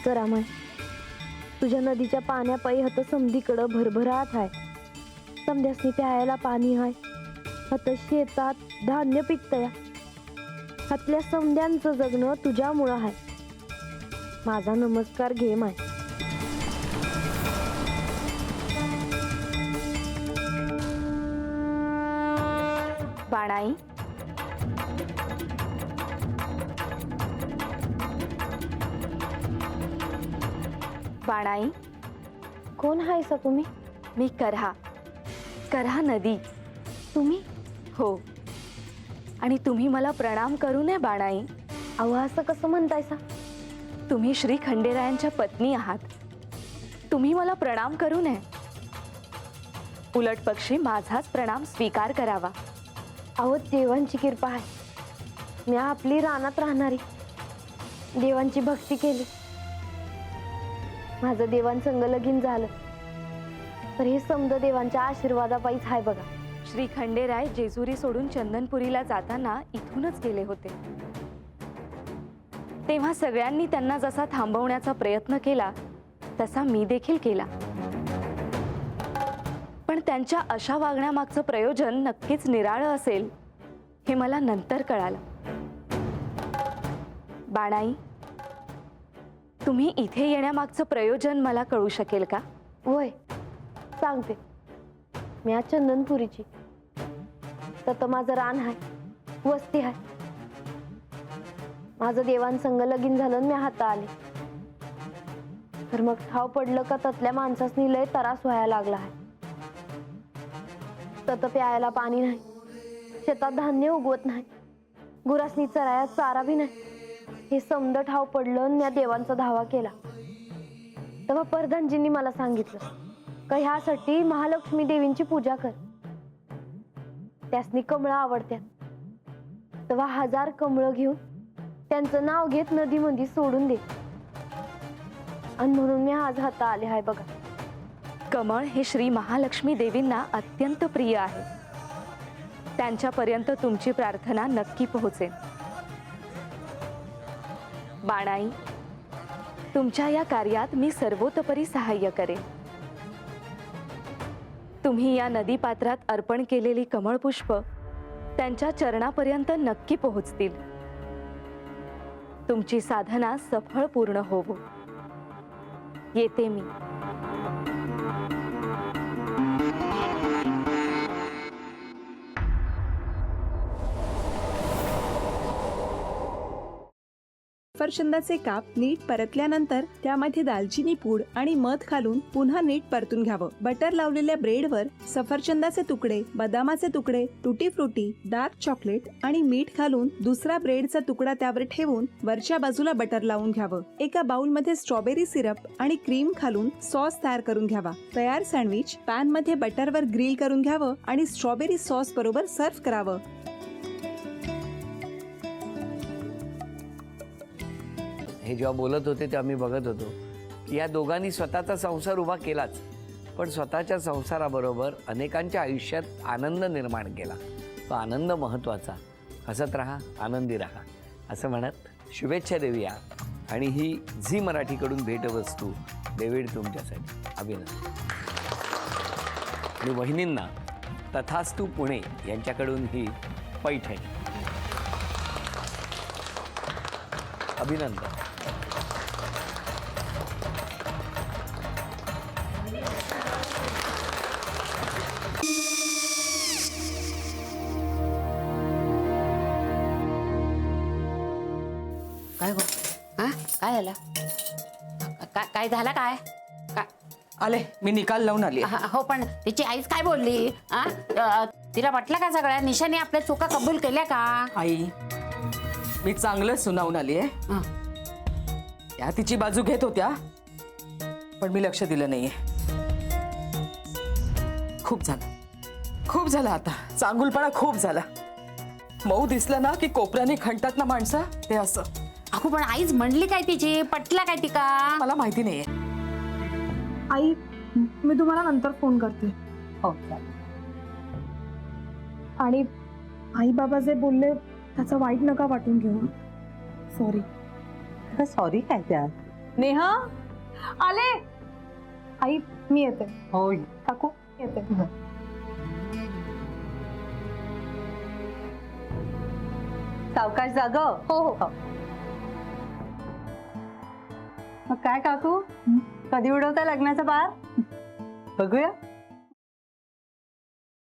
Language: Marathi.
रामाय, तुझ्या नदीच्या पाण्यापायी हत समधीकडं भरभराट आहे. समध्यासनी प्यायला पाणी आहे, हत शेतात धान्य पिकतया. हातल्या समध्यांचं जगणं तुझ्यामुळं आहे. माझा नमस्कार घे माय. बाणाई, बाणाई, कोण हायसा तुम्ही? मी करहा, करहा नदी. तुम्ही? हो, आणि तुम्ही मला प्रणाम करू नये बाणाई. अहो असं कसं म्हणतायसा? तुम्ही श्री खंडेरायांच्या पत्नी आहात. तुम्ही मला प्रणाम करू नये. उलट पक्षी माझाच प्रणाम स्वीकार करावा. अहो देवांची कृपा आहे. मी आपली रानात राहणारी, देवांची भक्ती केली. माझं देवांसंग लगीन झालं, तर हे समद देवांच्या आशीर्वादापायीच आहे बघा. श्री खंडेराय जेजुरी सोडून चंदनपुरीला जाताना इथूनच गेले होते. तेव्हा सगळ्यांनी त्यांना जसा थांबवण्याचा प्रयत्न केला तसा मी देखील केला. पण त्यांच्या अशा वागण्यामागचं प्रयोजन नक्कीच निराळं असेल हे मला नंतर कळालं. बाणाई, तुम्ही इथे येण्यामागचं प्रयोजन मला कळू शकेल का? होय, सांगते. मी आज चंदनपुरीची, तर माझं रान आहे, वस्ती आहे. माझं देवांसंग लगीन झालं, मी हाता आले. तर मग ठाव पडलं का ततल्या माणसासनी लय त्रास व्हायला लागला आहे. तत प्यायला पाणी नाही, शेतात धान्य उगवत नाही, गुरासनी चराया चारा बी नाही. हे समद ठाव पडलं, मी देवांचा धावा केला. तेव्हा प्रधानजींनी मला सांगितलं का ह्यासाठी महालक्ष्मी देवींची पूजा कर. त्यासनी कमळं आवडत्यात. तेव्हा 1000 कमळं घेऊन त्यांचं नाव घेत नदीमध्ये सोडून दे. आणि म्हणून मी आज हाता आले आहे बघा. कमळ हे श्री महालक्ष्मी देवींना अत्यंत प्रिय आहे. त्यांच्यापर्यंत तुमची प्रार्थना नक्की पोहोचेल. बाणाई, तुमच्या या कार्यात मी सर्वतोपरी सहाय्य करेन. तुम्ही या नदी पात्रात अर्पण केलेली कमळपुष्प त्यांच्या चरणापर्यंत नक्की पोहोचतील. तुमची साधना सफळ पूर्ण होवो. येते मी. सफरचंदाचे काप नीट परतल्यानंतर त्यामध्ये दालचिनी पूड आणि मध घालून पुन्हा नीट परतून घ्यावं. बटर लावलेल्या ब्रेडवर सफरचंदाचे तुकडे, बदामाचे तुकडे, टुटी फ्रुटी, डार्क चॉकलेट आणि मीठ घालून दुसरा ब्रेडचा तुकडा त्यावर ठेवून वरच्या बाजूला बटर लावून घ्यावं. एका बाउलमध्ये स्ट्रॉबेरी सिरप आणि क्रीम घालून सॉस तयार करून घ्यावा. तयार सँडविच पॅन मध्ये बटरवर ग्रिल करून घ्यावं आणि स्ट्रॉबेरी सॉस बरोबर सर्व्ह करावं. हे जेव्हा बोलत होते तेव्हा मी बघत होतो की या दोघांनी स्वतःचा संसार उभा केलाच, पण स्वतःच्या संसाराबरोबर अनेकांच्या आयुष्यात आनंद निर्माण केला. तो आनंद महत्त्वाचा. हसत राहा, आनंदी राहा असं म्हणत शुभेच्छा देऊया. आणि ही झी मराठीकडून भेटवस्तू डेव्हिड तुमच्यासाठी. अभिनंदन. आणि वहिनींना तथास्तू पुणे यांच्याकडून ही पैठणी. अभिनंदन. काय गो? हा काय झालं? काय झालं? काय आले, मी निकाल लावून आली. हो, पण तिची आईच काय बोलली? तिला वाटलं का सगळ्या निशाने आपल्या चुका कबूल केल्या का? आई, मी चांगलं सुनावून आली आहे. त्या तिची बाजू घेत होत्या, पण मी लक्ष दिलं नाहीये. खूप झालं आता. चांगुलपणा खूप झाला. मऊ दिसलं ना की कोपऱ्याने खणतात ना माणसं, ते असं. अगो, पण आईच म्हणली काय तिची? पटला काय ती का? मला माहिती नाहीये. आई, मी तुम्हाला नंतर फोन करते. हो. आणि आई बाबा जे बोलले त्याचं वाईट नका वाटून घेऊ. सॉरी. सॉरी काय त्यात? नेहा आले. आई मी येते. हो काकू येते. सावकाश जाग. हो हो. मग काय काकू, कधी उडवता लग्नाचा बार? बघूया.